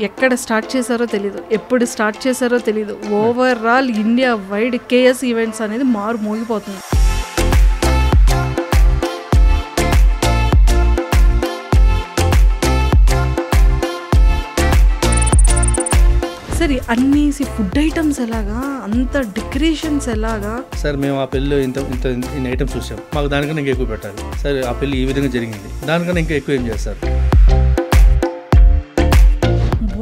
ఎక్కడ స్టార్ట్ చేశారో తెలీదు, ఎప్పుడు స్టార్ట్ చేశారో తెలీదు. Overall India wide KS events అనేది మారు మోగిపోతుంది. సరే అన్ని ఫుడ్ ఐటమ్స్ ఎలాగా, అంత డెకరేషన్స్ ఎలాగా సార్? మేము ఆ పెళ్ళిలో ఇన్ని ఐటమ్స్ చూసాం, మాకు దానికన్నా ఇంకా ఎక్కువ పెట్టాలి. సరే ఆ పెళ్ళి ఈ విధంగా జరిగింది, దానికన్నా ఇంకా ఎక్కువ ఏం చేస్తారు?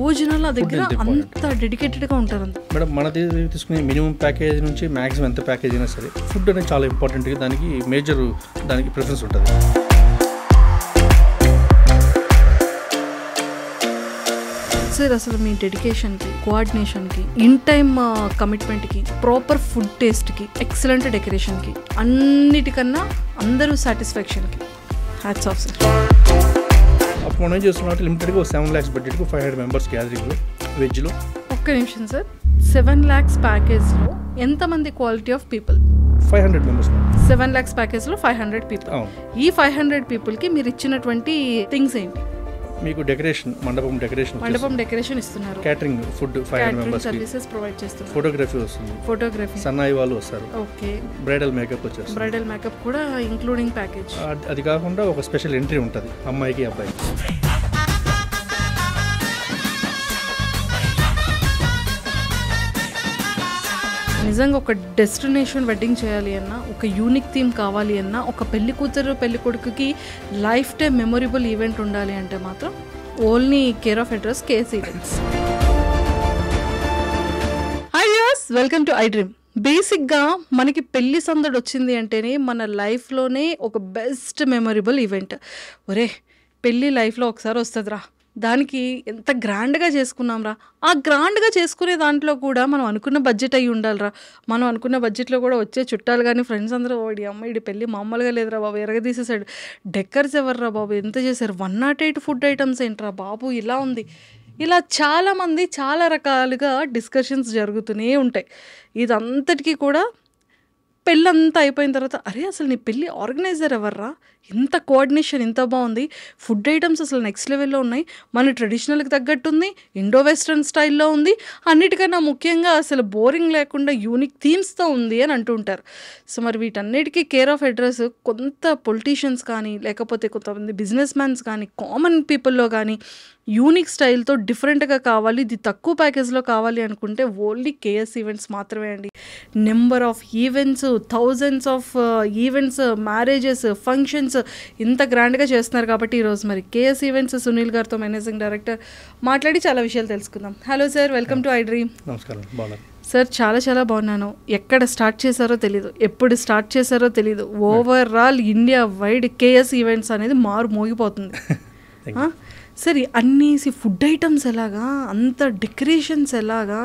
భోజనాల దగ్గర అంత డెడికేటెడ్గా ఉంటారు మేడం. మనది తీసుకునే మినిమం ప్యాకేజ్ నుంచి మ్యాక్సిమం ఎంత ప్యాకేజ్ అయినా సరే ఫుడ్ అనేది చాలా ఇంపార్టెంట్. దానికి మేజర్ దానికి ప్రిఫరెన్స్ ఉంటుంది. సార్ అసలు మీ డెడికేషన్కి, కోఆర్డినేషన్కి, ఇన్ టైమ్ కమిట్మెంట్కి, ప్రాపర్ ఫుడ్ టేస్ట్కి, ఎక్సలెంట్ డెకరేషన్కి, అన్నిటికన్నా అందరూ సాటిస్ఫాక్షన్కి హ్యాట్స్ ఆఫ్ సార్. అప్పుడు మనం ఏం చేస్తున్నాం, లిమిటెడ్గా 7 lakhs బడ్జెట్కు 500 members గ్యాదరింగ్లో వెజ్లో. ఒక్క నిమిషం సార్, 7 lakhs ప్యాకేజ్లో ఎంతమంది quality of people? 500 members. 7 lakhs ప్యాకేజ్లో 500 people. ఈ 500 పీపుల్కి మీరు ఇచ్చినటువంటి థింగ్స్ ఏంటి? మీకు డెకరేషన్, మండపం డెకరేషన్ ఇస్తున్నారు, catering, food 500 members services provide చేస్తున్నారు, ఫోటోగ్రఫీ వస్తుంది, ఫోటోగ్రఫీ సన్నాయి వాళ్ళు వస్తారు, ఓకే, బ్రైడల్ మేకప్ వచ్చేస్తుంది, బ్రైడల్ మేకప్ కూడా ఇంక్లూడింగ్ ప్యాకేజ్. అది కాకుండా ఒక స్పెషల్ ఎంట్రీ ఉంటుంది అమ్మాయికి అబ్బాయికి. నిజంగా ఒక డెస్టినేషన్ వెడ్డింగ్ చేయాలి అన్నా, ఒక యూనిక్ థీమ్ కావాలి అన్నా, ఒక పెళ్లి కూతురు పెళ్లి కొడుకుకి లైఫ్ టైం మెమొరబుల్ ఈవెంట్ ఉండాలి అంటే మాత్రం only care of address KS events. Hi viewers, welcome to I dream. బేసిక్గా మనకి పెళ్లి సందడి వచ్చింది అంటేనే మన లైఫ్లోనే ఒక బెస్ట్ మెమొరబుల్ ఈవెంట్. ఒరే పెళ్ళి లైఫ్లో ఒకసారి వస్తుందిరా, దానికి ఎంత గ్రాండ్గా చేసుకున్నాంరా, ఆ గ్రాండ్గా చేసుకునే దాంట్లో కూడా మనం అనుకున్న బడ్జెట్ అయ్యి ఉండాలిరా. మనం అనుకున్న బడ్జెట్లో కూడా వచ్చే చుట్టాలు కానీ ఫ్రెండ్స్ అందరూ ఓడి అమ్మ ఇడి పెళ్ళి మామూలుగా లేదురా బాబు, ఎరగదీసేసాడు, డెక్కర్స్ ఎవర్రా బాబు, ఎంత చేశారు, 108 ఫుడ్ ఐటమ్స్ ఏంట్రా బాబు, ఇలా ఉంది. ఇలా చాలామంది చాలా రకాలుగా డిస్కషన్స్ జరుగుతూనే ఉంటాయి. ఇదంతటికీ కూడా పెళ్ళంతా అయిపోయిన తర్వాత అరే అసలు నీ పెళ్ళి ఆర్గనైజర్ ఎవర్రా, ఇంత కోఆర్డినేషన్ ఇంత బాగుంది, ఫుడ్ ఐటమ్స్ అసలు నెక్స్ట్ లెవెల్లో ఉన్నాయి, మన ట్రెడిషనల్కి తగ్గట్టు ఉంది, ఇండో వెస్ట్రన్ స్టైల్లో ఉంది, అన్నిటికన్నా ముఖ్యంగా అసలు బోరింగ్ లేకుండా యూనిక్ థీమ్స్తో ఉంది అని అంటూ ఉంటారు. సో మరి వీటన్నిటికీ కేర్ ఆఫ్ అడ్రస్ కొంత పొలిటీషియన్స్ కానీ, లేకపోతే కొంతమంది బిజినెస్ మ్యాన్స్ కానీ, కామన్ పీపుల్లో కానీ యూనిక్ స్టైల్తో డిఫరెంట్గా కావాలి, ఇది తక్కువ ప్యాకేజ్లో కావాలి అనుకుంటే ఓన్లీ కేఎస్ ఈవెంట్స్ మాత్రమే అండి. Number of events, thousands of events, marriages, functions ఇంత గ్రాండ్గా చేస్తున్నారు. కాబట్టి ఈరోజు మరి కేఎస్ ఈవెంట్స్ సునీల్ గారితో, మేనేజింగ్ డైరెక్టర్, మాట్లాడి చాలా విషయాలు తెలుసుకుందాం. Hello sir, welcome to I dream. నమస్కారం. బాగున్నాను సార్, చాలా బాగున్నాను. ఎక్కడ స్టార్ట్ చేశారో తెలీదు, ఎప్పుడు స్టార్ట్ చేశారో తెలీదు. Overall India wide KS events అనేది మారు మోగిపోతుంది. సరే అన్ని ఫుడ్ ఐటమ్స్ ఎలాగా, అంత డెకరేషన్స్ ఎలాగా,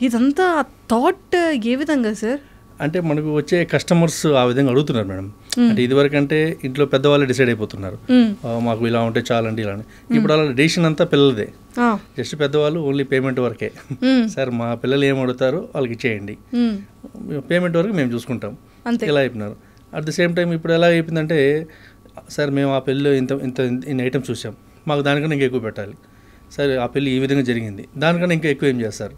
ఇదంతా థాట్ ఏ విధంగా సార్? అంటే మనకు వచ్చే కస్టమర్స్ ఆ విధంగా అడుగుతున్నారు మేడం. అంటే ఇదివరకు అంటే ఇంట్లో పెద్దవాళ్ళు డిసైడ్ అయిపోతున్నారు, మాకు ఇలా ఉంటే చాలండి ఇలా. ఇప్పుడు అలా డెసిషన్ అంతా పిల్లలదే, జస్ట్ పెద్దవాళ్ళు ఓన్లీ పేమెంట్ వరకే. సార్ మా పిల్లలు ఏం అడుగుతారో వాళ్ళకి ఇచ్చేయండి, పేమెంట్ వరకు మేము చూసుకుంటాం, ఇలా అయిపోయినారు. అట్ ద సేమ్ టైం ఇప్పుడు ఎలా అయిపోయిందంటే, సార్ మేము ఆ పెళ్ళిలో ఇన్ని ఐటమ్స్ చూసాం, మాకు దానికన్నా ఇంకా ఎక్కువ పెట్టాలి. సరే ఆ పెళ్ళి ఈ విధంగా జరిగింది, దానికన్నా ఇంకా ఎక్కువ ఏం చేస్తారు?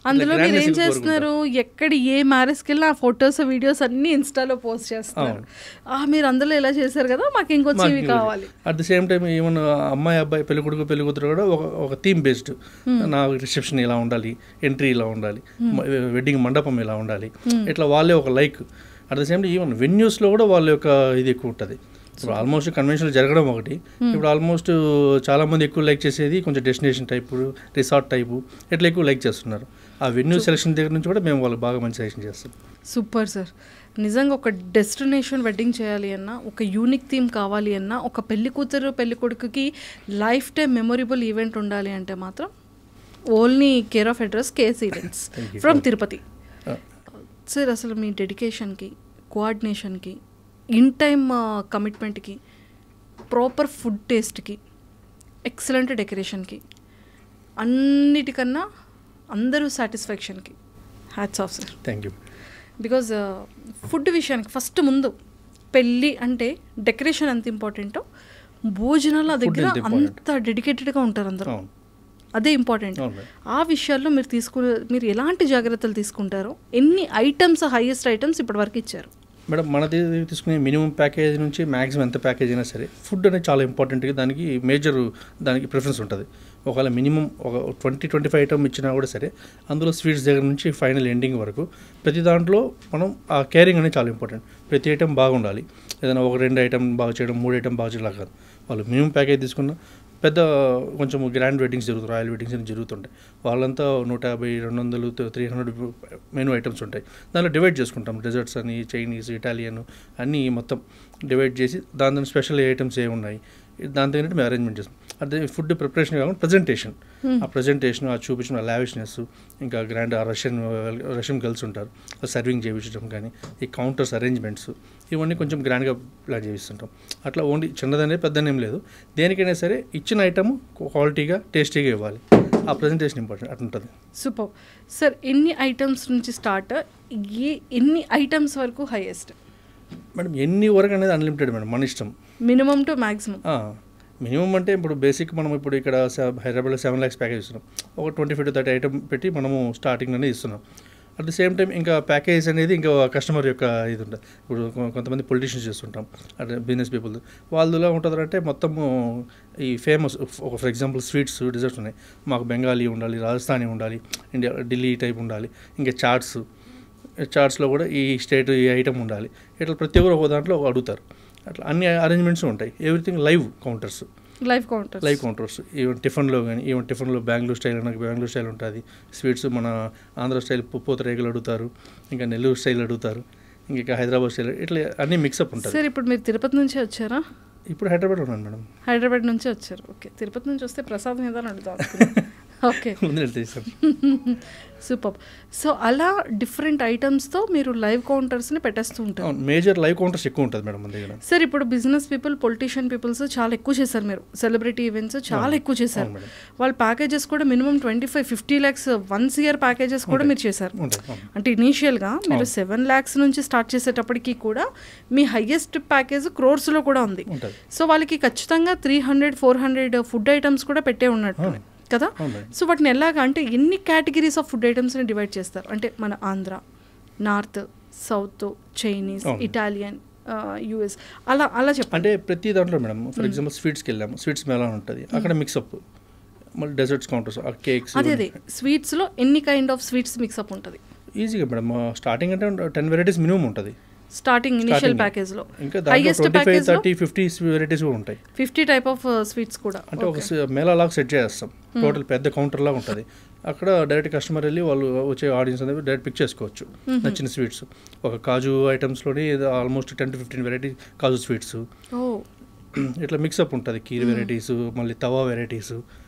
అందులో మీరు ఏం చేస్తున్నారు, ఎక్కడ ఏ మ్యారేజ్కి వెళ్ళి ఆ ఫోటోస్ వీడియోస్ అన్ని ఇన్స్టాలో పోస్ట్ చేస్తున్నారు. మీరు అందులో ఎలా చేశారు కదా, మాకు ఇంకొచ్చి కావాలి. అట్ ది సేమ్ టైం ఏమన్నా అమ్మాయి అబ్బాయి పెళ్లి కొడుకు పెళ్లి కూతురు కూడా ఒక థీమ్ బేస్డ్, నా రిసెప్షన్ ఇలా ఉండాలి, ఎంట్రీ ఇలా ఉండాలి, వెడ్డింగ్ మండపం ఇలా ఉండాలి, ఇట్లా వాళ్ళే ఒక like. At the same time even వెన్యూస్లో కూడా వాళ్ళ యొక్క ఇది ఎక్కువ ఉంటుంది. ఇప్పుడు ఆల్మోస్ట్ కన్వెన్షనల్ జరగడం ఒకటి, ఇప్పుడు ఆల్మోస్ట్ చాలామంది ఎక్కువ లైక్ చేసేది కొంచెం డెస్టినేషన్ టైపు, రిసార్ట్ టైపు, ఇట్లా ఎక్కువ లైక్ చేస్తున్నారు. ఆ వెన్యూ సెలక్షన్ దగ్గర నుంచి కూడా మేము వాళ్ళకి బాగా మంచి సెలక్షన్ చేస్తాం. Super sir. నిజంగా ఒక డెస్టినేషన్ వెడ్డింగ్ చేయాలి అన్నా, ఒక యూనిక్ థీమ్ కావాలి అన్నా, ఒక పెళ్లి కూతురు పెళ్లి కొడుకుకి లైఫ్ టైం మెమొరబుల్ ఈవెంట్ ఉండాలి అంటే మాత్రం only care of address KS events from Tirupati. Sir అసలు మీ డెడికేషన్కి, కోఆర్డినేషన్కి, ఇన్ టైమ్ కమిట్మెంట్కి, ప్రాపర్ ఫుడ్ టేస్ట్కి, ఎక్సలెంట్ డెకరేషన్కి, అన్నిటికన్నా అందరూ సాటిస్ఫాక్షన్కి hats off sir. Thank you. Because food విషయానికి ఫస్ట్ ముందు పెళ్ళి అంటే డెకరేషన్ ఎంత ఇంపార్టెంటో, భోజనాల దగ్గర అంత డెడికేటెడ్గా ఉంటారు అందరూ. అదే ఇంపార్టెంట్. అవును మేడం. ఆ విషయాల్లో మీరు ఎలాంటి జాగ్రత్తలు తీసుకుంటారో, ఎన్ని ఐటమ్స్ హైయెస్ట్ ఐటమ్స్ ఇప్పటివరకు ఇచ్చారు? మేడం మనది తీసుకునే మినిమం ప్యాకేజ్ నుంచి మ్యాక్సిమం ఎంత ప్యాకేజ్ అయినా సరే ఫుడ్ అనేది చాలా ఇంపార్టెంట్గా దానికి మేజర్ దానికి ప్రిఫరెన్స్ ఉంటుంది. ఒకవేళ మినిమం ఒక 20-25 ఐటమ్ ఇచ్చినా కూడా సరే అందులో స్వీట్స్ దగ్గర నుంచి ఫైనల్ ఎండింగ్ వరకు ప్రతి దాంట్లో మనం ఆ కేరింగ్ అనేది చాలా ఇంపార్టెంట్. ప్రతి ఐటమ్ బాగుండాలి. ఏదైనా ఒక 2 ఐటమ్ బాగా చేయడం, 3 ఐటమ్ బాగా చేయడం కాదు. వాళ్ళు మినిమం ప్యాకేజ్ తీసుకున్న పెద్ద కొంచెం గ్రాండ్ వెడ్డింగ్స్ జరుగుతాయి, రాయల్ వెడ్డింగ్స్ అని జరుగుతుంటాయి. వాళ్ళంతా 150, 200, 300 మెనూ ఐటమ్స్ ఉంటాయి. దానిలో డివైడ్ చేసుకుంటాం. డెజర్ట్స్ అని, చైనీస్, ఇటాలియన్ అన్నీ మొత్తం డివైడ్ చేసి దాని స్పెషల్ ఐటమ్స్ ఏమి ఉన్నాయి దాని తగినట్టు మేము అరేంజ్మెంట్ చేస్తాం. అదే ఫుడ్ ప్రిపరేషన్ కాకుండా ప్రజెంటేషన్, ఆ ప్రజెంటేషన్, ఆ చూపించిన లావిష్నెస్, ఇంకా గ్రాండ్ రష్యన్ గర్ల్స్ ఉంటారు సర్వింగ్ చేయించడం కానీ, ఈ కౌంటర్స్ అరేంజ్మెంట్స్ ఇవన్నీ కొంచెం గ్రాండ్గా ప్లాన్ చేయిస్తుంటాం. అట్లా ఓన్లీ చిన్నదనే పెద్దనేం లేదు. దేనికైనా సరే ఇచ్చిన ఐటమ్ క్వాలిటీగా టేస్టీగా ఇవ్వాలి. ఆ ప్రజెంటేషన్ ఇంపార్టెంట్ అట్లుంటుంది. Super sir. ఎన్ని ఐటమ్స్ నుంచి స్టార్ట్, ఎన్ని ఐటమ్స్ వరకు హైయెస్ట్? మేడం ఎన్ని వరకు అనేది అన్లిమిటెడ్ మేడం, మన ఇష్టం. Minimum to maximum? మినిమం అంటే ఇప్పుడు బేసిక్ మనం ఇప్పుడు ఇక్కడ హైదరాబాద్లో 7 lakhs ప్యాకేజ్ ఇస్తున్నాం. ఒక 25-30 ఐటమ్ పెట్టి మనము స్టార్టింగ్ అనేది ఇస్తున్నాం. అట్ ది సేమ్ టైం ఇంకా ప్యాకేజ్ అనేది ఇంకా కస్టమర్ యొక్క ఇది ఉంటుంది. ఇప్పుడు కొంతమంది పొలిటీషియన్స్ చేస్తుంటాం, అంటే బిజినెస్ పీపుల్ వాళ్ళలో ఉంటుందంటే మొత్తము ఈ famous for example sweets, desserts ఉన్నాయి. మాకు బెంగాలీ ఉండాలి, రాజస్థానీ ఉండాలి, ఇండియా ఢిల్లీ టైప్ ఉండాలి, ఇంకా చాట్స్లో కూడా ఈ స్టేట్ ఈ ఐటమ్ ఉండాలి. ఇట్లా ప్రతి ఒక్కరు ఒక దాంట్లో అడుగుతారు. అట్లా అన్ని అరేంజ్మెంట్స్ ఉంటాయి. Everything live counters. ఈవెన్ టిఫిన్లో బెంగళూరు స్టైల్ నాకు బెంగళూరు స్టైల్ ఉంటుంది. స్వీట్స్ మన ఆంధ్ర స్టైల్ పూతరేగలు అడుగుతారు, ఇంకా నెల్లూరు స్టైల్ అడుగుతారు, ఇంకా హైదరాబాద్ స్టైల్, ఇట్లా అన్ని మిక్సప్ ఉంటుంది. సార్ ఇప్పుడు మీరు తిరుపతి నుంచి వచ్చారా? ఇప్పుడు హైదరాబాద్ ఉన్నాను మేడం. హైదరాబాద్ నుంచి వచ్చారు. ఓకే. తిరుపతి నుంచి వస్తే ప్రసాదం ఏదో అడుగుతాం. Okay, super. సో అలా డిఫరెంట్ ఐటమ్స్తో మీరు లైవ్ కౌంటర్స్ని పెట్టేస్తూ ఉంటారు. మేజర్ లైవ్ కౌంటర్స్ ఎక్కువ ఉంటుంది మేడం మన దగ్గర. సార్ ఇప్పుడు బిజినెస్ పీపుల్, పొలిటీషియన్ పీపుల్స్ చాలా ఎక్కువ చేశారు. మీరు సెలబ్రిటీ ఈవెంట్స్ చాలా ఎక్కువ చేశారు. వాళ్ళ ప్యాకేజెస్ కూడా మినిమం 25-50 lakhs 1 year ప్యాకేజెస్ కూడా మీరు చేశారు. అంటే ఇనీషియల్గా మీరు 7 lakhs నుంచి స్టార్ట్ చేసేటప్పటికి కూడా మీ హైయెస్ట్ ప్యాకేజ్ క్రోర్స్లో కూడా ఉంది. సో వాళ్ళకి ఖచ్చితంగా 300-400 ఫుడ్ ఐటమ్స్ కూడా పెట్టే ఉన్నట్టు కదా. సో వాటిని ఎలాగా అంటే ఎన్ని కేటగిరీస్ ఆఫ్ ఫుడ్ ఐటమ్స్ని డివైడ్ చేస్తారు? అంటే మన Andhra, north, south, Chinese, Italian, US, అలా చెప్పండి. అంటే ప్రతి దాంట్లో మేడం ఫర్ ఎగ్జాంపుల్ స్వీట్స్కి వెళ్ళాము, స్వీట్స్ మేళా ఉంటుంది, అక్కడ మిక్సప్. మళ్ళీ డెజర్ట్స్ కౌంటర్స్, కేక్స్. అదే స్వీట్స్లో ఎన్ని కైండ్ ఆఫ్ స్వీట్స్ మిక్సప్ ఉంటుంది? ఈజీగా మేడం స్టార్టింగ్ అంటే 10 varieties మినిమం ఉంటుంది స్టార్టింగ్ ఇనిషియల్ ప్యాకేజ్ లో. ఇంకా హైయెస్ట్ ప్యాకేజ్ 25-30 వెరైటీస్ కూడా ఉంటాయి. 50 టైప్ ఆఫ్ స్వీట్స్ కూడా. అంటే ఒక మేళా లాగా సెట్ చేస్తాం. టోటల్ పెద్ద కౌంటర్ లాగా ఉంటుంది. అక్కడ డైరెక్ట్ కస్టమర్ వెళ్ళి వాళ్ళు వచ్చే ఆడియన్స్ అనేది డైరెక్ట్ పిక్ చేసుకోవచ్చు నచ్చిన స్వీట్స్. ఒక కాజు ఐటమ్స్లోని ఆల్మోస్ట్ 10-15 వెరైటీ కాజు స్వీట్స్. ఇట్లా మిక్సప్ ఉంటుంది. కీర్ వెరైటీస్, మళ్ళీ తవా వెరైటీస్,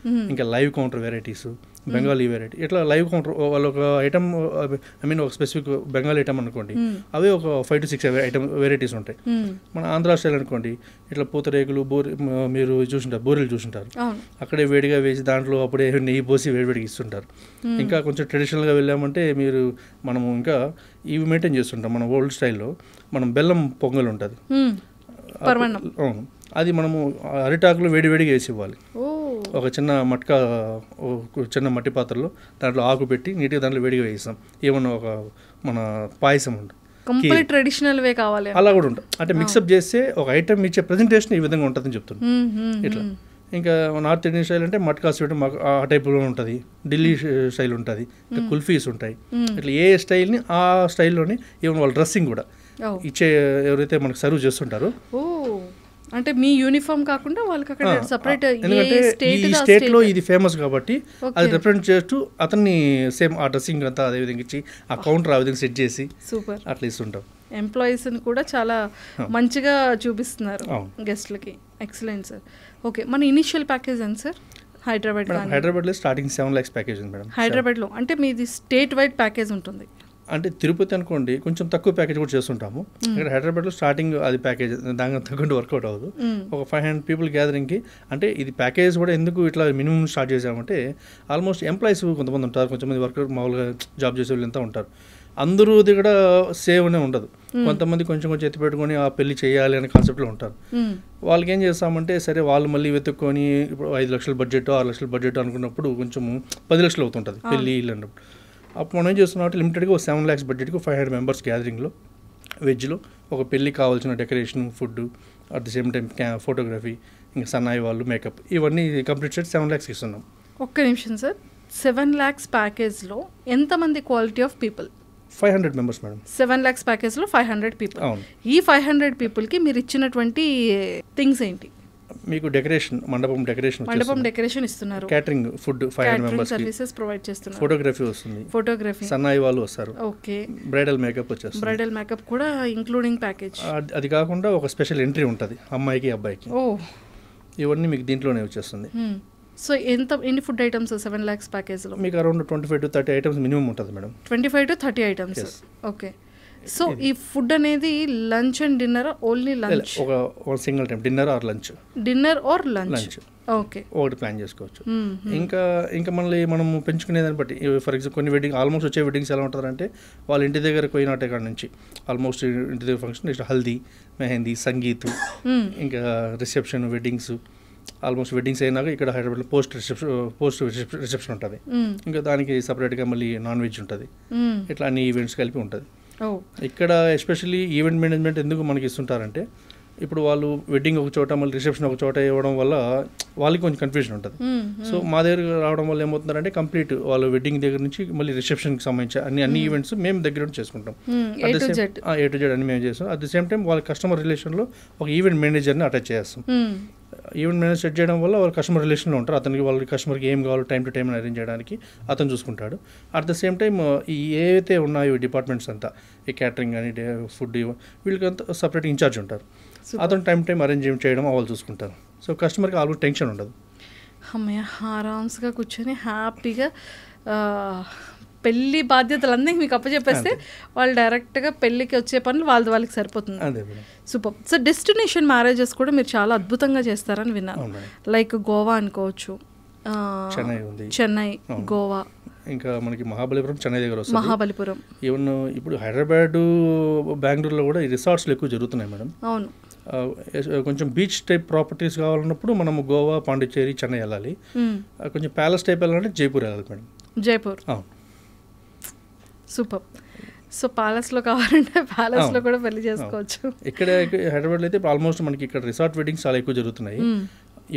ఇంకా live counter varieties, Bengali variety, ఇట్లా లైవ్ కౌంటర్. వాళ్ళు ఒక ఐటమ్ ఒక స్పెసిఫిక్ బెంగాలీ ఐటమ్ అనుకోండి, అవే ఒక 5-6 ఐటమ్ వెరైటీస్ ఉంటాయి. మన ఆంధ్ర స్టైల్ అనుకోండి, ఇట్లా పూతరేకులు, మీరు చూసుంటారు, బూరెలు చూసుంటారు, అక్కడే వేడిగా వేసి దాంట్లో అప్పుడే నెయ్యి పోసి వేడివేడిగా ఇస్తుంటారు. ఇంకా కొంచెం ట్రెడిషనల్గా వెళ్ళామంటే మనము ఇంకా ఇవి మెయింటైన్ చేస్తుంటాం. మన ఓల్డ్ స్టైల్లో మనం బెల్లం పొంగల్ ఉంటుంది. అవును, అది మనము అరిటాకులో వేడివేడిగా వేసి ఇవ్వాలి. ఒక చిన్న చిన్న మట్టి పాత్రలో దాంట్లో ఆకు పెట్టి నీట్గా దాంట్లో వేడిగా వేస్తాం. ఏమన్నా ఒక మన పాయసం ఉంటుంది, ట్రెడిషనల్ వే కావాలి, అలా కూడా ఉంటుంది. అంటే మిక్సప్ చేస్తే ఒక ఐటమ్ ఇచ్చే ప్రజెంటేషన్ ఈ విధంగా ఉంటుందని చెప్తున్నాను. ఇట్లా ఇంకా నార్త్ ఇండియన్ స్టైల్ అంటే మట్కా స్వీట్ ఆ టైప్లో ఉంటుంది. ఢిల్లీ స్టైల్ ఉంటుంది, ఇంకా కుల్ఫీస్ ఉంటాయి. ఇట్లా ఏ స్టైల్ని ఆ స్టైల్లోనే ఈవెన్ వాళ్ళ డ్రెస్సింగ్ కూడా ఇచ్చే ఎవరైతే మనకు సర్వ్ చేస్తుంటారో. అంటే మీ యూనిఫామ్ కాకుండా వాళ్ళకి అక్కడ సెపరేట్, ఎందుకంటే ఈ స్టేట్లో ఇది ఫేమస్ కాబట్టి అది రిప్రజెంట్ చేస్తూ అతన్ని సేమ్ ఆ డ్రెస్సింగ్ అంతా అదే విధంగా ఇచ్చి ఆ కౌంటర్ ఆ విధంగా సెట్ చేసి సూపర్ అట్లా ఇస్తుంటాం. ఎంప్లాయీస్ని కూడా చాలా మంచిగా చూపిస్తున్నారు గెస్ట్లకి. Excellent sir. ఓకే, మన ఇనిషియల్ ప్యాకేజ్ ఎంత సార్ హైదరాబాద్లో? స్టార్టింగ్ 7 lakhs ప్యాకేజ్ ఉంది మేడం హైదరాబాద్లో. అంటే మీది స్టేట్ వైడ్ ప్యాకేజ్ ఉంటుంది. అంటే తిరుపతి అనుకోండి కొంచెం తక్కువ ప్యాకేజ్ కూడా చేస్తుంటాము. ఇక్కడ హైదరాబాద్లో స్టార్టింగ్ అది ప్యాకేజ్ దానికి తగ్గట్టు వర్కౌట్ అవ్వదు. ఒక 500 people గ్యాదరింగ్కి. అంటే ఇది ప్యాకేజ్ కూడా ఎందుకు ఇట్లా మినిమం స్టార్ట్ చేసామంటే ఆల్మోస్ట్ ఎంప్లాయీస్ కొంతమంది ఉంటారు, కొంతమంది వర్కర్ మామూలుగా జాబ్ చేసే వాళ్ళు ఎంత ఉంటారు. అందరూది కూడా సేవ్ అనే ఉండదు. కొంతమంది కొంచెం కొంచెం ఎత్తి పెట్టుకొని ఆ పెళ్లి చేయాలి అనే కాన్సెప్ట్లో ఉంటారు. వాళ్ళకి ఏం చేస్తామంటే సరే వాళ్ళు మళ్ళీ వెతుక్కొని ఇప్పుడు 5 లక్షల బడ్జెట్ 6 లక్షల బడ్జెట్ అనుకున్నప్పుడు కొంచెం 10 లక్షలు అవుతుంటుంది పెళ్లి ఇల్లు అన్నప్పుడు. అప్పుడు మనం ఏం చేస్తున్నాం అంటే లిమిటెడ్గా 7 lakhs బడ్జెట్కి 500 మెంబర్స్ గ్యాదరింగ్లో వెజ్లో ఒక పెళ్ళికి కావాల్సిన decoration, food, at the same time photography, ఇంకా సన్నాయి వాళ్ళు, మేకప్, ఇవన్నీ కంప్లీట్ సెట్ 7 lakhs ఇస్తున్నాం. ఒక్క నిమిషం సార్, 7 lakhs ప్యాకేజ్లో ఎంతమంది quality of people? 500 members madam. 7 lakhs ప్యాకేజ్లో 500 people. అవును. ఈ 500 పీపుల్కి మీరు ఇచ్చినటువంటి థింగ్స్ ఏంటి? మీకు డెకరేషన్, మండపం డెకరేషన్ ఇస్తున్నారు, catering, food 500 members services provide చేస్తున్నారు, ఫోటోగ్రఫీ వస్తుంది, ఫోటోగ్రఫీ, సన్నాయి వాళ్ళు వస్తారు, ఓకే, బ్రైడల్ మేకప్ వచ్చేస్తుంది, బ్రైడల్ మేకప్ కూడా ఇంక్లూడింగ్ ప్యాకేజ్. అది కాకుండా ఒక స్పెషల్ ఎంట్రీ ఉంటుంది అమ్మాయికి అబ్బాయికి. ఓ, ఇవన్నీ మీకు దీంట్లోనే వచ్చేస్తుంది. సో ఎన్ని ఫుడ్ ఐటమ్స్ 7 lakhs ప్యాకేజ్లో? మీకు అరౌండ్ 25 to 30 ఐటమ్స్ మినిమం ఉంటుంది madam. 25 to 30 items. Okay. So ఈ ఫుడ్ అనేది lunch and dinner? Only lunch? ఒక single time dinner or lunch. Dinner or lunch, okay, ఒకటి ప్లాన్ చేసుకోవచ్చు. ఇంకా మళ్ళీ మనం పెంచుకునేదాన్ని బట్టి ఫర్ ఎగ్జాంపుల్ కొన్ని వెడ్డింగ్ ఆల్మోస్ట్ వచ్చే వెడ్డింగ్స్ ఎలా ఉంటుందంటే వాళ్ళ ఇంటి దగ్గర పోయినట్టే కాడ నుంచి ఆల్మోస్ట్ ఇంటి దగ్గర ఫంక్షన్, నెక్స్ట్ హల్దీ, మెహందీ, సంగీత్, ఇంకా రిసెప్షన్, వెడ్డింగ్స్, ఆల్మోస్ట్ వెడ్డింగ్స్ అయినాక ఇక్కడ హైదరాబాద్లో పోస్ట్ రిసెప్షన్ ఉంటుంది. ఇంకా దానికి సపరేట్గా మళ్ళీ నాన్ వెజ్ ఉంటుంది. ఇట్లా అన్ని ఈవెంట్స్ కలిపి ఉంటుంది. ఇక్కడ ఎస్పెషల్లీ ఈవెంట్ మేనేజ్మెంట్ ఎందుకు మనకి ఇస్తుంటారంటే ఇప్పుడు వాళ్ళు వెడ్డింగ్ ఒక చోట మళ్ళీ రిసెప్షన్ ఒక చోట ఇవ్వడం వల్ల వాళ్ళకి కొంచెం కన్ఫ్యూజన్ ఉంటుంది. సో మా దగ్గర రావడం వల్ల ఏమవుతుందంటే కంప్లీట్ వాళ్ళు వెడ్డింగ్ దగ్గర నుంచి మళ్ళీ రిసెప్షన్కి సంబంధించి అన్ని ఈవెంట్స్ మేము దగ్గర నుంచి చేసుకుంటాం. ఏ టు జెడ్ అన్ని మేము చేస్తాం. అట్ ది సేమ్ టైం వాళ్ళ కస్టమర్ రిలేషన్లో ఒక ఈవెంట్ మేనేజర్ని అటాచ్ చేస్తాం. ఈవెంట్ మేనేజ్ సెట్ చేయడం వల్ల వాళ్ళు కస్టమర్ రిలేషన్లో ఉంటారు. అతనికి వాళ్ళ కస్టమర్కి ఏం కావాలో టైం టు టైం అరేంజ్ చేయడానికి అతను చూసుకుంటాడు. అట్ ద సేమ్ టైం ఈ ఏవైతే ఉన్నాయో డిపార్ట్మెంట్స్ అంతా, ఈ క్యాటరింగ్ కానీ ఫుడ్, వీళ్ళకంతా సపరేట్ ఇన్ఛార్జ్ ఉంటారు. అతను టైం అరేంజ్ చేయడం వాళ్ళు చూసుకుంటారు. సో కస్టమర్కి ఆల్మోస్ట్ టెన్షన్ ఉండదు. అమ్మయ్య, ఆరామ్స్గా కూర్చొని హ్యాపీగా పెళ్లి బాధ్యతలన్నీ మీకు అప్పచెప్పేస్తే వాళ్ళు డైరెక్ట్గా పెళ్ళికి వచ్చే పనులు వాళ్ళకి సరిపోతుంది. సూపర్. సో డెస్టినేషన్ మ్యారేజెస్ కూడా మీరు చాలా అద్భుతంగా చేస్తారని విన్నాను. లైక్ గోవా అనుకోవచ్చు, చెన్నై, గోవా, ఇంకా మనకి మహాబలిపురం, చెన్నై దగ్గర వస్తుంది. మహాబలిపురం, ఈవెన్ ఇప్పుడు హైదరాబాద్, బెంగళూరులో కూడా ఈ రిసార్ట్స్లు ఎక్కువ జరుగుతున్నాయి మేడం. అవును. కొంచెం బీచ్ టైప్ ప్రాపర్టీస్ కావాలన్నప్పుడు మనము గోవా, పాండిచ్చేరి, చెన్నై వెళ్ళాలి. కొంచెం ప్యాలెస్ టైప్ వెళ్ళాలంటే జైపూర్ వెళ్ళాలి మేడం. జైపూర్, అవును. సూపర్. సో ప్యాలెస్లో కావాలంటే ప్యాలెస్లో కూడా పెళ్లి చేసుకోవచ్చు. ఇక్కడ హైదరాబాద్లో అయితే ఆల్మోస్ట్ మనకి ఇక్కడ రిసార్ట్ వెడ్డింగ్స్ చాలా ఎక్కువ జరుగుతున్నాయి.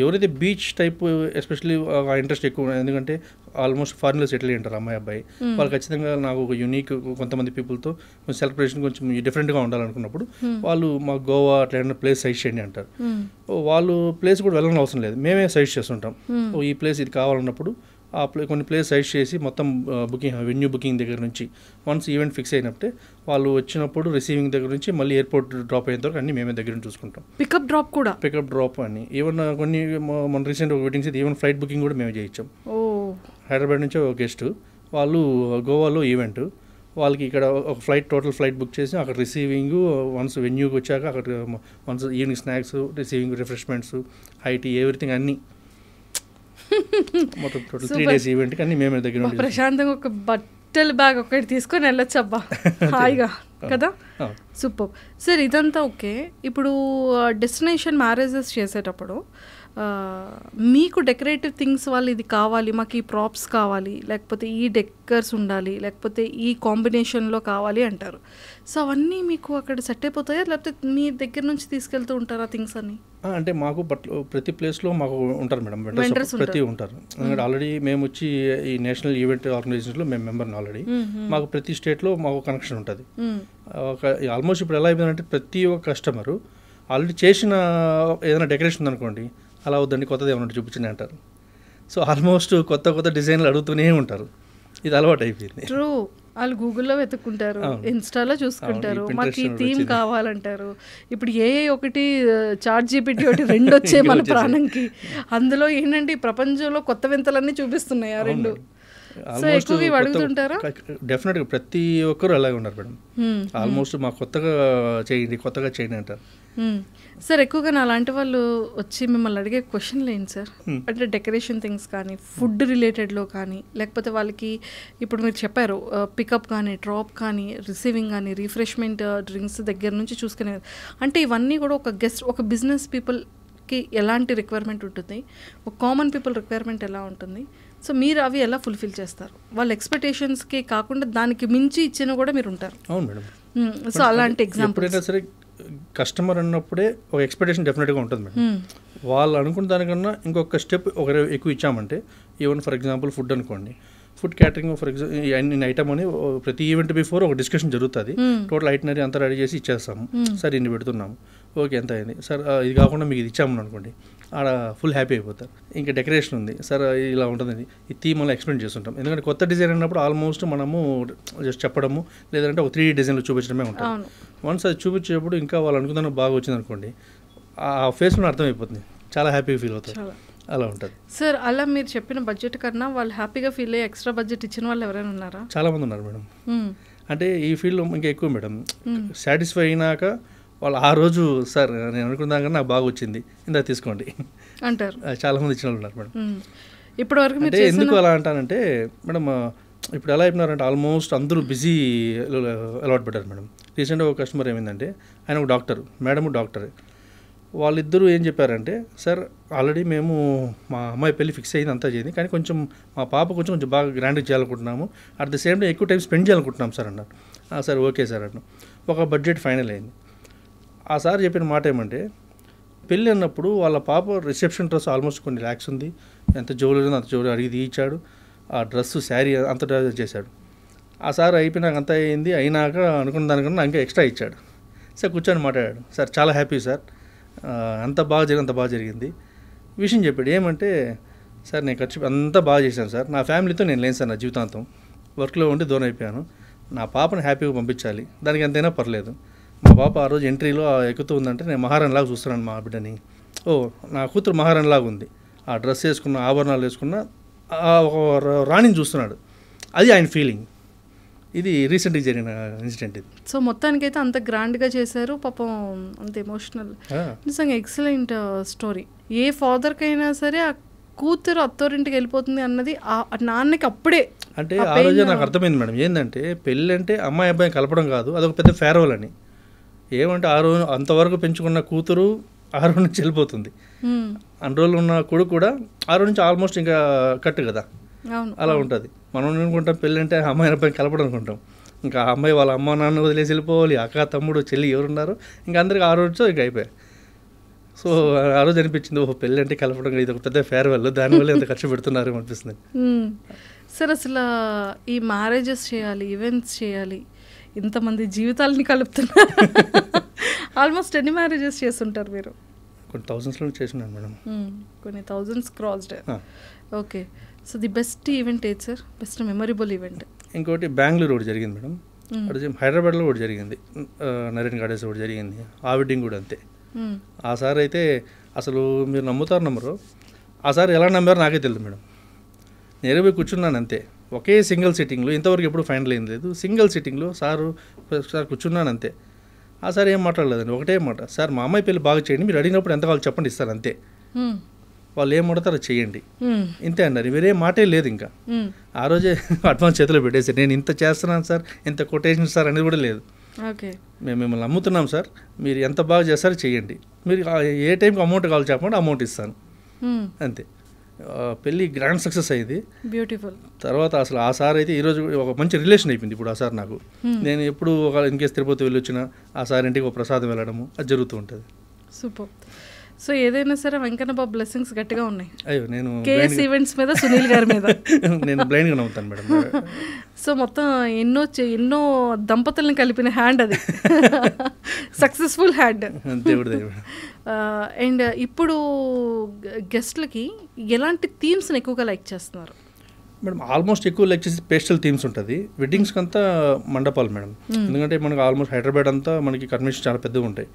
ఎవరైతే బీచ్ టైప్ ఎస్పెషల్లీ ఇంట్రెస్ట్ ఎక్కువ, ఎందుకంటే ఆల్మోస్ట్ ఫారిన్లో సెటిల్ అయ్యి ఉంటారు అమ్మాయి అబ్బాయి, వాళ్ళు ఖచ్చితంగా నాకు ఒక యూనిక్ కొంతమంది పీపుల్తో కొంచెం సెలబ్రేషన్ కొంచెం డిఫరెంట్గా ఉండాలనుకున్నప్పుడు వాళ్ళు మా గోవా అట్లా ఏదైనా ప్లేస్ సజెస్ట్ చేయండి అంటారు. వాళ్ళు ప్లేస్ కూడా వెళ్ళని అవసరం లేదు, మేమే సజెస్ట్ చేస్తుంటాం. ఈ ప్లేస్ ఇది కావాలన్నప్పుడు కొన్ని ప్లేస్ సజెస్ట్ చేసి మొత్తం బుకింగ్, వెన్యూ బుకింగ్ దగ్గర నుంచి వన్స్ ఈవెంట్ ఫిక్స్ అయినప్పుడే వాళ్ళు వచ్చినప్పుడు రిసీవింగ్ దగ్గర నుంచి మళ్ళీ ఎయిర్పోర్ట్ డ్రాప్ అయ్యేంత వరకు అన్ని మేమే దగ్గర నుంచి చూసుకుంటాం. పికప్ డ్రాప్ అని ఈవెన్ కొన్ని మన రీసెంట్ వెడ్డింగ్స్ అయితే ఈవెన్ ఫ్లైట్ బుకింగ్ కూడా మేమే చేయించాం. హైదరాబాద్ నుంచి ఒక గెస్ట్ వాళ్ళు గోవాలో ఈవెంట్, వాళ్ళకి ఇక్కడ ఒక టోటల్ ఫ్లైట్ బుక్ చేసి అక్కడ రిసీవింగ్, వన్స్ వెన్యూకి వచ్చాక అక్కడ once evening snacks, receiving, refreshments, high tea, everything అన్నీ మొత్తం టోటల్ 3 days ఈవెంట్కి అన్ని మేమే దగ్గర నుంచి ప్రశాంతంగా ఒక బట్టల బ్యాగ్ ఒకటి తీసుకొని వెళ్ళొచ్చు అబ్బా హాయిగా కదా. సూపర్. సార్ ఇదంతా ఓకే. ఇప్పుడు డెస్టినేషన్ మ్యారేజెస్ చేసేటప్పుడు మీకు డెకరేటివ్ థింగ్స్ వాళ్ళు ఇది కావాలి, మాకు ఈ ప్రాప్స్ కావాలి, లేకపోతే ఈ డెక్కర్స్ ఉండాలి, లేకపోతే ఈ కాంబినేషన్లో కావాలి అంటారు. సో అవన్నీ మీకు అక్కడ సెట్ అయిపోతాయా, లేకపోతే మీ దగ్గర నుంచి తీసుకెళ్తూ ఉంటారా థింగ్స్ అన్ని? అంటే మాకు ప్రతి ప్లేస్లో మాకు ఉంటారు మేడం, వెండర్స్ ప్రతి ఉంటారు. ఎందుకంటే ఆల్రెడీ మేము వచ్చి ఈ నేషనల్ ఈవెంట్ ఆర్గనైజేషన్లో మేము మెంబర్ని ఆల్రెడీ. మాకు ప్రతి స్టేట్లో మాకు కనెక్షన్ ఉంటుంది. ఆల్మోస్ట్ ఇప్పుడు ఎలా అయిపోయిందంటే ప్రతి ఒక్క కస్టమరు ఆల్రెడీ చేసిన ఏదైనా డెకరేషన్ ఉందనుకోండి, అలా వద్దండి కొత్తది ఏమన్నా చూపించండి అంటారు. సో ఆల్మోస్ట్ కొత్త డిజైన్లు అడుగుతూనే ఉంటారు. ఇది అలవాటు అయిపోయింది. ట్రూ. వాళ్ళు గూగుల్లో వెతుక్కుంటారు, ఇన్స్టాలో చూసుకుంటారు, మాకు ఈ థీమ్ కావాలంటారు. ఇప్పుడు ఒకటి ChatGPT ఒకటి 2 వచ్చాయి మన ప్రాణంకి. అందులో ఏంటంటే ఈ ప్రపంచంలో కొత్త వింతలన్నీ చూపిస్తున్నాయి ఆ 2. సో ఎక్కువగా ఇవి అడుగుతుంటారా? డెఫినెట్గా ప్రతి ఒక్కరు అలాగే ఉన్నారు మేడం. ఆల్మోస్ట్ మాకు కొత్తగా చేయండి అంటారు. సార్ ఎక్కువగా నా అలాంటి వాళ్ళు వచ్చి మిమ్మల్ని అడిగే క్వశ్చన్లు ఏంటి సార్? అంటే డెకరేషన్ థింగ్స్ కానీ, ఫుడ్ రిలేటెడ్లో కానీ, లేకపోతే వాళ్ళకి ఇప్పుడు మీరు చెప్పారు పికప్ కానీ, డ్రాప్ కానీ, రిసీవింగ్ కానీ, రిఫ్రెష్మెంట్ డ్రింక్స్ దగ్గర నుంచి చూసుకునే, అంటే ఇవన్నీ కూడా ఒక గెస్ట్, ఒక బిజినెస్ పీపుల్కి ఎలాంటి రిక్వైర్మెంట్ ఉంటుంది, ఒక కామన్ పీపుల్ రిక్వైర్మెంట్ ఎలా ఉంటుంది, సో మీరు అవి ఎలా ఫుల్ఫిల్ చేస్తారు? వాళ్ళ ఎక్స్పెక్టేషన్స్కి కాకుండా దానికి మించి ఇచ్చిన కూడా మీరు ఉంటారు. అవును మేడం. సో అలాంటి ఎగ్జాంపుల్ ఎప్పుడైనా సరే కస్టమర్ అన్నప్పుడే ఒక ఎక్స్పెక్టేషన్ డెఫినెట్గా ఉంటుంది మేడం. వాళ్ళు అనుకున్న దానికన్నా ఇంకొక స్టెప్ ఎక్కువ ఇచ్చామంటే, ఈవెన్ ఫర్ ఎగ్జాంపుల్ ఫుడ్ అనుకోండి, food catering for example item అని ప్రతి ఈవెంట్ బిఫోర్ ఒక డిస్కషన్ జరుగుతుంది. టోటల్ ఐటనరీ అంతా రెడీ చేసి ఇచ్చేస్తాము. సార్ ఇన్ని పెడుతున్నాము, ఓకే ఎంత అయింది సార్, ఇది కాకుండా మీకు ఇది ఇచ్చాము అనుకోండి, ఆడ ఫుల్ హ్యాపీ అయిపోతారు. ఇంకా డెకరేషన్ ఉంది సార్, ఇలా ఉంటుంది, ఈ థీమ్ అలా ఎక్స్ప్లెయిన్ చేస్తుంటాం. ఎందుకంటే కొత్త డిజైన్ అన్నప్పుడు ఆల్మోస్ట్ మనము జస్ట్ చెప్పడము, లేదంటే ఒక 3D డిజైన్లు చూపించడమే ఉంటుంది. వన్స్ అది చూపించేటప్పుడు ఇంకా వాళ్ళు అనుకున్న బాగా వచ్చింది అనుకోండి, ఆ ఫేస్లో అర్థమైపోతుంది, చాలా హ్యాపీగా ఫీల్ అవుతారు. అలా ఉంటుంది సార్. అలా మీరు చెప్పిన బడ్జెట్ కన్నా వాళ్ళు హ్యాపీగా ఫీల్ అయ్యి ఎక్స్ట్రా బడ్జెట్ ఇచ్చిన వాళ్ళు ఎవరైనా ఉన్నారా? చాలా మంది ఉన్నారు మేడం. అంటే ఈ ఫీల్డ్లో ఇంకా ఎక్కువ మేడం. సాటిస్ఫై అయినాక వాళ్ళు ఆ రోజు సార్ నేను అనుకున్నా కానీ నాకు బాగా వచ్చింది, ఇందా తీసుకోండి అంటారు. చాలా మంది ఇచ్చిన వాళ్ళు ఉన్నారు మేడం. ఇప్పటి వరకు అంటే ఎందుకు అలా అంటానంటే మేడం, ఇప్పుడు ఎలా అయిపోయినారంటే ఆల్మోస్ట్ అందరూ బిజీ అలవాటు పెట్టారు మేడం. రీసెంట్గా ఒక కస్టమర్ ఏమైందంటే, ఆయన ఒక డాక్టర్, మేడం డాక్టర్. వాళ్ళిద్దరూ ఏం చెప్పారంటే, సార్ ఆల్రెడీ మేము మా అమ్మాయి పెళ్ళి ఫిక్స్ అయ్యింది, అంతా చేయింది, కానీ కొంచెం మా పాప కొంచెం బాగా గ్రాండ్గా చేయాలనుకుంటున్నాము, అట్ ద సేమ్ టైం ఎక్కువ టైం స్పెండ్ చేయాలనుకుంటున్నాం సార్ అన్నారు. సార్ ఓకే సార్ అన్నాం. ఒక బడ్జెట్ ఫైనల్ అయింది. ఆ సార్ చెప్పిన మాట ఏమంటే, పెళ్ళి అన్నప్పుడు వాళ్ళ పాప రిసెప్షన్ డ్రెస్ ఆల్మోస్ట్ కొన్ని ల్యాక్స్ ఉంది, ఎంత జ్యువెలరీ అంత జ్యువెలరీ అడిగి తీయించాడు, ఆ డ్రెస్సు శారీ అంత డ్రెస్ చేశాడు. ఆ సార్ అయిపోయినాక అంతా అయింది, అయినాక అనుకున్న దానికన్నా ఇంకా ఎక్స్ట్రా ఇచ్చాడు. సార్ కూర్చొని మాట్లాడాడు, సార్ చాలా హ్యాపీ సార్, అంత బాగా జరిగింది. విషయం చెప్పాడు ఏమంటే, సార్ నేను ఖర్చు అంతా బాగా చేశాను సార్, నా ఫ్యామిలీతో నేను లేను సార్, నా జీవితాంతం వర్క్లో ఉండి దూరం అయిపోయాను, నా పాపను హ్యాపీగా పంపించాలి, దానికి ఎంతైనా పర్లేదు. మా పాప ఆ రోజు ఎంట్రీలో ఎక్కుతూ ఉందంటే నేను మహారాణిలాగా చూస్తున్నాను మా బిడ్డని. నా కూతురు మహారాణిలాగా ఉంది, ఆ డ్రెస్ వేసుకున్న, ఆభరణాలు వేసుకున్న ఒక రాణిని చూస్తున్నాడు. అది ఆయన ఫీలింగ్. ఇది రీసెంట్గా జరిగిన ఇన్సిడెంట్ ఇది. సో మొత్తానికైతే అంత గ్రాండ్గా చేశారు, పాపం అంత ఎమోషనల్. నిజంగా ఎక్సలెంట్ స్టోరీ. ఏ ఫాదర్కైనా సరే ఆ కూతురు అత్తోరింటికి వెళ్ళిపోతుంది అన్నది ఆ నాన్నకి అప్పుడే, అంటే ఆ రోజే నాకు అర్థమైంది మేడం. ఏంటంటే పెళ్ళి అంటే అమ్మాయి అబ్బాయి కలపడం కాదు, అదొక పెద్ద ఫేర్వెల్ అని. ఏమంటే ఆ రోజు అంతవరకు పెంచుకున్న కూతురు ఆ రోజు నుంచి వెళ్ళిపోతుంది, అన్ని రోజులు ఉన్న కొడుకు కూడా ఆ రోజు నుంచి ఆల్మోస్ట్ ఇంకా కట్టు కదా, అలా ఉంటుంది. మనం అనుకుంటాం పెళ్ళి అంటే అమ్మాయి అబ్బాయి కలపడం అనుకుంటాం, ఇంకా ఆ అమ్మాయి వాళ్ళ అమ్మ నాన్న వదిలేసి వెళ్ళిపోవాలి, అక్క తమ్ముడు చెల్లి ఎవరున్నారు, ఇంకా అందరికి ఆ రోజుతో ఇంకా అయిపోయాయి. సో ఆ రోజు అనిపించింది, ఓహో పెళ్ళి అంటే కలపడం, ఇది ఒక పెద్ద ఫేర్వెల్, దానివల్ల ఎంత ఖర్చు పెడుతున్నారు అనిపిస్తుంది. సార్ అసలు ఈ మ్యారేజెస్ చేయాలి, ఈవెంట్స్ చేయాలి, ఇంతమంది జీవితాలని కలుపుతున్నారు. ఆల్మోస్ట్ ఎన్ని మ్యారేజెస్ చేస్తుంటారు మీరు? కొన్ని థౌజండ్స్లో చేస్తున్నాను మేడం. కొన్ని thousands crossed. Okay. So the best event ఏది సార్? Best memorable event? ఇంకోటి బెంగళూరు ఒకటి జరిగింది మేడం, హైదరాబాద్లో కూడా జరిగింది, నరేన్ గార్డెన్స్ ఒకటి జరిగింది, ఆ వెడ్డింగ్ కూడా అంతే. ఆ సార్ అయితే అసలు మీరు నమ్మరు, ఆ సార్ ఎలా నమ్మారో నాకే తెలియదు మేడం. నేరుగా పోయి కూర్చున్నాను అంతే, ఒకే సింగిల్ సిట్టింగ్లో, ఇంతవరకు ఎప్పుడు ఫైనల్ అయింది లేదు, సింగిల్ సిట్టింగ్లో సార్ కూర్చున్నాను అంతే. ఆ సార్ ఏం మాట్లాడలేదండి, ఒకటే మాట, సార్ మా అమ్మాయి పెళ్ళి బాగా చేయండి, మీరు అడిగినప్పుడు ఎంత కావాలి చెప్పండి ఇస్తారు అంతే, వాళ్ళు ఏం అడుగుతారో చేయండి ఇంతే అన్నారు. వేరే మాటే లేదు. ఇంకా ఆ రోజే అడ్వాన్స్ చేతిలో పెట్టేసి, నేను ఇంత చేస్తున్నాను సార్, ఇంత కొటేషన్ సార్ అనేది కూడా లేదు. మేము మిమ్మల్ని నమ్ముతున్నాం సార్, మీరు ఎంత బాగా చేస్తారో చేయండి, మీరు ఏ టైంకి అమౌంట్ కావాలి చెప్పండి అమౌంట్ ఇస్తాను అంతే. పెళ్ళి గ్రాండ్ సక్సెస్ అయ్యింది, బ్యూటిఫుల్. తర్వాత అసలు ఆ సార్ అయితే ఈరోజు ఒక మంచి రిలేషన్ అయిపోయింది. ఇప్పుడు ఆ సార్ నాకు, నేను ఎప్పుడు ఒక ఇన్కేస్ తిరుపతి వెళ్ళి వచ్చినా ఆ సార్ ఇంటికి ఒక ప్రసాదం వెళ్ళడము అది జరుగుతూ ఉంటుంది. సూపర్. సో ఏదైనా సరే వెంకన్న బాబు బ్లెస్సింగ్స్ గట్టిగా ఉన్నాయి. అయ్యో నేను కేఎస్ ఈవెంట్స్ మీద, సునీల్ గారి మీద నేను బ్లైండ్గా నమ్ముతాను మేడం. సో మొత్తం ఎన్నో దంపతులను కలిపిన హ్యాండ్ అది, సక్సెస్ఫుల్ హ్యాండ్. అండ్ ఇప్పుడు గెస్ట్లకి ఎలాంటి థీమ్స్ని ఎక్కువగా లైక్ చేస్తున్నారు మేడం? ఆల్మోస్ట్ ఎక్కువ లైక్ చేసి పేస్టల్ థీమ్స్ ఉంటుంది. వెడ్డింగ్స్కి అంతా మండపాలు మేడం, ఎందుకంటే మనకు ఆల్మోస్ట్ హైదరాబాద్ అంతా మనకి కన్వెన్షన్ చాలా పెద్దగా ఉంటాయి,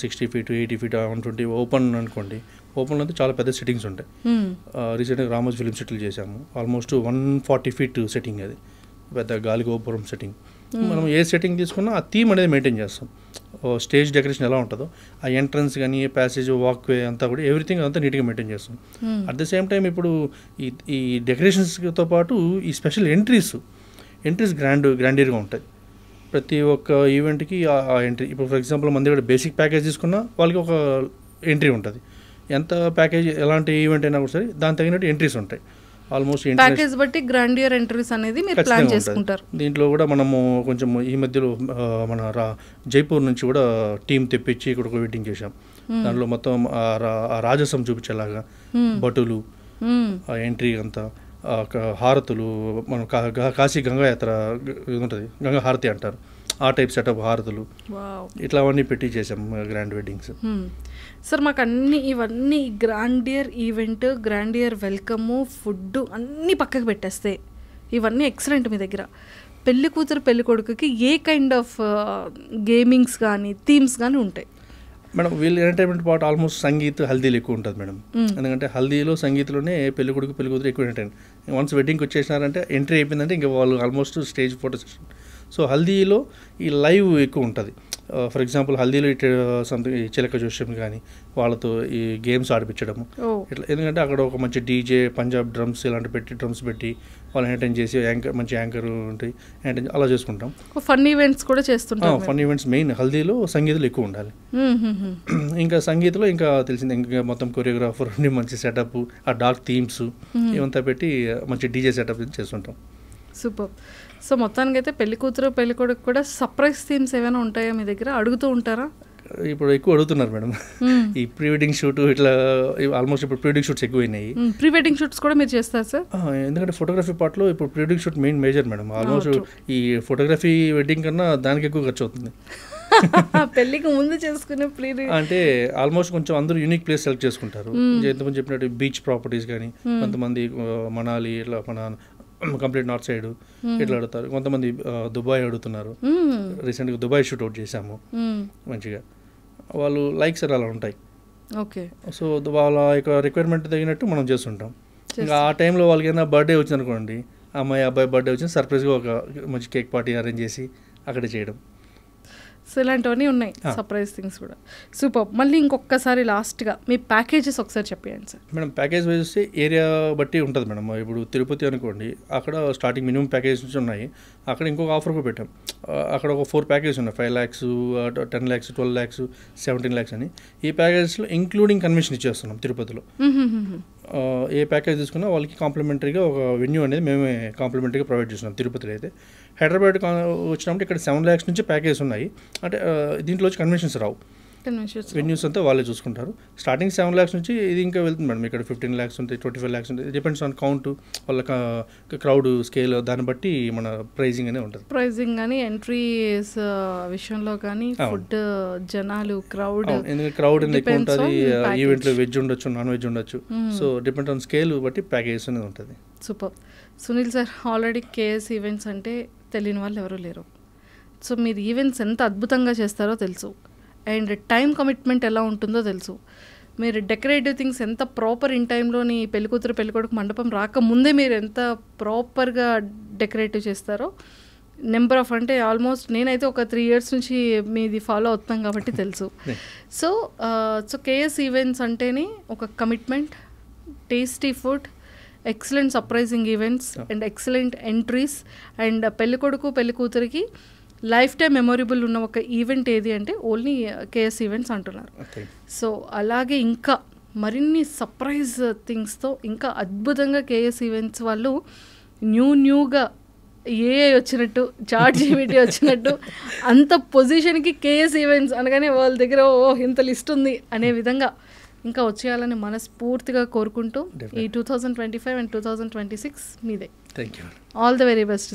60 feet 80 feet 120. ఓపెన్ అనుకోండి, ఓపెన్లో అయితే చాలా పెద్ద సెట్టింగ్స్ ఉంటాయి. రీసెంట్గా రామోజీ ఫిల్మ్ సిటీలు చేసాము, ఆల్మోస్ట్ 140 feet సెట్టింగ్, అది పెద్ద గాలి గోపురం సెట్టింగ్. మనం ఏ సెట్టింగ్ తీసుకున్నా ఆ థీమ్ అనేది మెయింటైన్ చేస్తాం. స్టేజ్ డెకరేషన్ ఎలా ఉంటుందో ఆ ఎంట్రన్స్ కానీ ప్యాసేజ్ వాక్వే అంతా కూడా ఎవ్రీథింగ్ అంతా నీట్గా మెయింటైన్ చేస్తాం. అట్ ద సేమ్ టైం ఇప్పుడు ఈ డెకరేషన్స్తో పాటు ఈ స్పెషల్ ఎంట్రీస్ గ్రాండియర్గా ఉంటాయి. ప్రతి ఒక్క ఈవెంట్కి ఆ ఎంట్రీ, ఇప్పుడు ఫర్ ఎగ్జాంపుల్ మన దగ్గర బేసిక్ ప్యాకేజ్ తీసుకున్నా వాళ్ళకి ఒక ఎంట్రీ ఉంటుంది. ఎంత ప్యాకేజ్ ఎలాంటి ఈవెంట్ అయినా కూడా సరే దాని తగినట్టు ఎంట్రీస్ ఉంటాయి. ఆల్మోస్ట్ ప్యాకేజ్ బట్టి గ్రాండియర్ ఎంట్రీస్ అనేది మీరు ప్లాన్ చేసుకుంటారు. దీంట్లో కూడా మనము కొంచెం ఈ మధ్యలో మన జైపూర్ నుంచి కూడా టీం తెప్పించి ఇక్కడ ఒక వెడ్డింగ్ చేశాం. దాంట్లో మొత్తం ఆ రాజసం చూపించేలాగా బటులు, ఆ ఎంట్రీ అంతా, హారతులు, మనం కాశీ గంగా యాత్ర ఉంటుంది, గంగా హారతి అంటారు, ఆ టైప్ సెటప్ హారతులు, ఇట్లా అవన్నీ పెట్టి చేసాం గ్రాండ్ వెడ్డింగ్స్. సార్ మాకు ఇవన్నీ గ్రాండియర్ ఈవెంట్, గ్రాండియర్ వెల్కము, ఫుడ్ అన్నీ పక్కకు పెట్టేస్తే ఇవన్నీ ఎక్సలెంట్. మీ దగ్గర పెళ్లి కూతురు పెళ్లి కొడుకుకి ఏ కైండ్ ఆఫ్ గేమింగ్స్ కానీ థీమ్స్ కానీ ఉంటాయి మేడం? వీళ్ళు ఎంటర్టైన్మెంట్ పార్ట్ ఆల్మోస్ట్ సంగీత్, హల్దీలు ఎక్కువ ఉంటుంది మేడం. ఎందుకంటే హల్దీలో సంగీత్లోనే పెళ్లి కొడుకు పెళ్లి కూతురు ఎక్కువ ఎంటర్టైన్. వన్స్ వెడ్డింగ్కి వచ్చేసినారంటే ఎంట్రీ అయిపోయిందంటే ఇంకా వాళ్ళు almost stage photo session. So హల్దీలో ఈ లైవ్ ఎక్కువ ఉంటుంది. ఫర్ ఎగ్జాంపుల్ హల్దీలో సంథింగ్ చిలక జోష్యం కానీ వాళ్ళతో ఈ గేమ్స్ ఆడిపించడము ఇట్లా. ఎందుకంటే అక్కడ ఒక మంచి డీజే, పంజాబ్ డ్రమ్స్ ఇలాంటి డ్రమ్స్ పెట్టి వాళ్ళు ఎంటర్టైన్ చేసి మంచి యాంకర్ ఉంటాయి ఎంటర్టైన్ అలా చేసుకుంటాం. ఫన్ ఈవెంట్స్ కూడా చేస్తుంటాం. ఫన్ ఈవెంట్స్ మెయిన్ హల్దీలో సంగీతంలో ఎక్కువ ఉండాలి. ఇంకా సంగీతంలో ఇంకా తెలిసింది ఇంకా మొత్తం కొరియోగ్రాఫర్ ఉండి మంచి సెటప్, ఆ డార్క్ థీమ్స్ ఇవంతా పెట్టి మంచి డీజే సెటప్ చేస్తుంటాం. సూపర్. సో మొత్తానికి అయితే పెళ్లి కూతురు పెళ్లి కొడుకు కూడా సర్ప్రైజ్ థీమ్స్ ఏమైనా ఉంటాయా మీ దగ్గర? అడుగుతూ ఉంటారా? ఇప్పుడు ఎక్కువ అడుగుతున్నారు మేడం. ఈ ప్రీ వెడ్డింగ్ షూట్ ఇట్లా ఆల్మోస్ట్ ఇప్పుడు ప్రీ వెడ్డింగ్ షూట్స్ ఎక్కువైనాయి. ప్రీ వెడ్డింగ్ షూట్స్ కూడా మీరు చేస్తారు సార్? ఎందుకంటే ఫోటోగ్రఫీ పార్ట్లో ఇప్పుడు pre wedding shoot main major madam. Almost ఈ ఫోటోగ్రఫీ వెడ్డింగ్ కన్నా దానికి ఎక్కువ ఖర్చు అవుతుంది. పెళ్లికి ముందు చేసుకునే ప్రీ అంటే ఆల్మోస్ట్ కొంచెం అందరూ యూనిక్ ప్లేస్ సెలెక్ట్ చేసుకుంటారు. ఎంతమంది చెప్పినట్టు బీచ్ ప్రాపర్టీస్ కానీ, కొంతమంది మనాలి ఇట్లా మన కంప్లీట్ నార్త్ సైడ్ ఇట్లా అడుగుతారు, కొంతమంది దుబాయ్ అడుగుతున్నారు. రీసెంట్గా దుబాయ్ షూట్ అవుట్ చేసాము మంచిగా. వాళ్ళు లైక్స్ అలా ఉంటాయి. ఓకే. సో వాళ్ళ యొక్క రిక్వైర్మెంట్ తగినట్టు మనం చేస్తుంటాం. ఇంకా ఆ టైంలో వాళ్ళకి ఏదైనా బర్త్డే వచ్చింది అనుకోండి, అమ్మాయి అబ్బాయి బర్త్డే వచ్చింది, సర్ప్రైజ్గా ఒక మంచి కేక్ పార్టీ అరేంజ్ చేసి అక్కడే చేయడం. సో ఇలాంటివన్నీ ఉన్నాయి సర్ప్రైజ్ థింగ్స్ కూడా. సూపర్. మళ్ళీ ఇంకొకసారి లాస్ట్గా మీ ప్యాకేజెస్ ఒకసారి చెప్పండి సార్. మేడం ప్యాకేజ్ వైజ్ వస్తే ఏరియా బట్టి ఉంటుంది మేడం. ఇప్పుడు తిరుపతి అనుకోండి, అక్కడ స్టార్టింగ్ మినిమం ప్యాకేజ్ నుంచి ఉన్నాయి. అక్కడ ఇంకొక ఆఫర్ కూడా పెట్టాం. అక్కడ ఒక 4 ప్యాకేజ్ ఉన్నాయి, 5 lakhs, 10 lakhs, 12 lakhs, 17 lakhs అని. ఈ ప్యాకేజెస్లో ఇంక్లూడింగ్ కన్వెన్షన్ ఇచ్చేస్తున్నాం తిరుపతిలో. ఏ ప్యాకేజ్ తీసుకున్నా వాళ్ళకి కాంప్లిమెంటరీగా ఒక వెన్యూ అనేది మేమే కాంప్లిమెంటరీగా ప్రొవైడ్ చేస్తున్నాం తిరుపతిలో. అయితే హైదరాబాద్ వచ్చినప్పుడు ఇక్కడ 7 lakhs నుంచి ప్యాకేజ్ ఉన్నాయి. అంటే దీంట్లో వచ్చి కన్వెన్షన్స్ రావు, వెన్యూస్ అంతా వాళ్ళే చూసుకుంటారు. స్టార్టింగ్ 7 lakhs నుంచి ఇది ఇంకా వెళ్తుంది మేడం. ఇక్కడ 15 lakhs ఉంటాయి, 25 lakhs ఉంటాయి. డిపెండ్స్ ఆన్ కౌంట్, వాళ్ళ క్రౌడ్ స్కేల్, దాన్ని బట్టి మన ప్రైజింగ్ అనేది ఉంటుంది. ప్రైజింగ్ కానీ ఎంట్రీస్ విషయంలో కానీ ఫుడ్, జనాలు, క్రౌడ్, ఎందుకంటే క్రౌడ్ ఎక్కువ ఉంటుంది. ఈవెంట్లో వెజ్ ఉండొచ్చు, నాన్ వెజ్ ఉండొచ్చు. సో డిపెండ్ ఆన్ స్కేల్ బట్టి ప్యాకేజ్ అనేది ఉంటుంది. Super. Sunil sir, already KS events అంటే తెలియని వాళ్ళు ఎవరూ లేరు. సో మీరు ఈవెంట్స్ ఎంత అద్భుతంగా చేస్తారో తెలుసు, అండ్ టైం కమిట్మెంట్ ఎలా ఉంటుందో తెలుసు. మీరు డెకరేటివ్ థింగ్స్ ఎంత ప్రాపర్ ఇన్ టైంలోని పెళ్ళికూతురు పెళ్ళికొడుకు మండపం రాకముందే మీరు ఎంత ప్రాపర్గా డెకరేటివ్ చేస్తారో నెంబర్ ఆఫ్, అంటే ఆల్మోస్ట్ నేనైతే ఒక 3 years నుంచి మీది ఫాలో అవుతాం కాబట్టి తెలుసు. సో కేఎస్ ఈవెంట్స్ అంటేనే ఒక commitment, tasty food, excellent surprising events and excellent entries. And పెళ్ళికొడుకు పెళ్ళికూతురికి లైఫ్ టైం మెమొరబుల్ ఉన్న ఒక ఈవెంట్ ఏది అంటే ఓన్లీ కేఎస్ ఈవెంట్స్ అంటున్నారు. సో అలాగే ఇంకా మరిన్ని సర్ప్రైజ్ థింగ్స్తో ఇంకా అద్భుతంగా కేఎస్ ఈవెంట్స్ వాళ్ళు న్యూగా ఏఐ వచ్చినట్టు, చాట్ జీపీటీ వచ్చినట్టు అంత పొజిషన్కి కేఎస్ ఈవెంట్స్ అనగానే వాళ్ళ దగ్గర ఇంత లిస్ట్ ఉంది అనే విధంగా ఇంకా వచ్చేయాలని మనస్ఫూర్తిగా కోరుకుంటూ ఈ 2025 అండ్ 2026 మీదే. All the very best.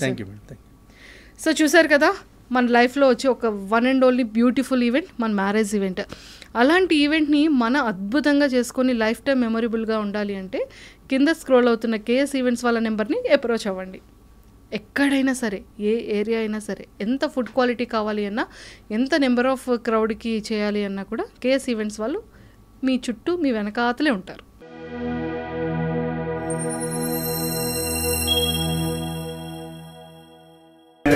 So చూసారు కదా, మన లైఫ్లో వచ్చి ఒక one and only beautiful event మన మ్యారేజ్ ఈవెంట్. అలాంటి ఈవెంట్ని మన అద్భుతంగా చేసుకొని లైఫ్ టైం మెమొరబుల్గా ఉండాలి అంటే కింద స్క్రోల్ అవుతున్న కేఎస్ ఈవెంట్స్ వాళ్ళ నెంబర్ని అప్రోచ్ అవ్వండి. ఎక్కడైనా సరే, ఏ ఏరియా అయినా సరే, ఎంత ఫుడ్ క్వాలిటీ కావాలి అన్నా, ఎంత నెంబర్ ఆఫ్ క్రౌడ్కి చేయాలి అన్నా కూడా కేఎస్ ఈవెంట్స్ వాళ్ళు మీ చుట్టూ, మీ వెనకాతలే ఉంటారు.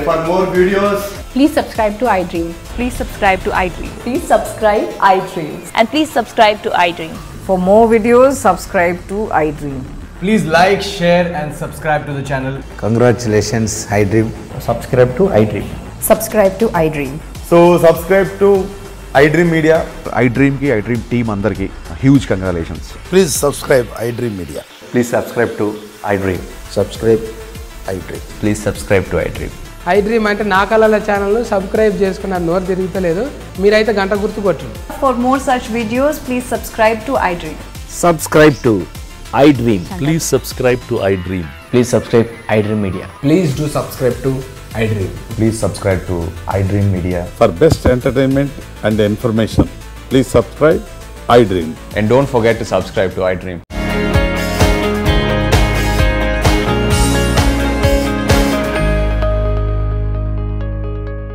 for more videos, Please subscribe to iDream. Please subscribe to iDream. Please subscribe iDream. And please subscribe to iDream. For more videos, subscribe to iDream. Please like, share and subscribe to the channel. Congratulations, iDream. Subscribe to iDream. Subscribe to iDream. so subscribe to iDream Media. iDream ki iDream team andarki huge congratulations. Please subscribe iDream Media. Please subscribe to iDream. Subscribe iDream. Please subscribe to iDream. iDream అంటే నా కళల ఛానల్ను subscribe చేసుకున్నారు, నోరు తిరుగుతలేదు, మీరైతే గంట గుర్తు కొట్టండి. For more such videos, please subscribe to iDream. Subscribe to iDream. Please subscribe to iDream. Please subscribe iDream Media. Please do subscribe to iDream. Please subscribe to iDream Media. For best entertainment and information, please subscribe iDream. And don't forget to subscribe to iDream.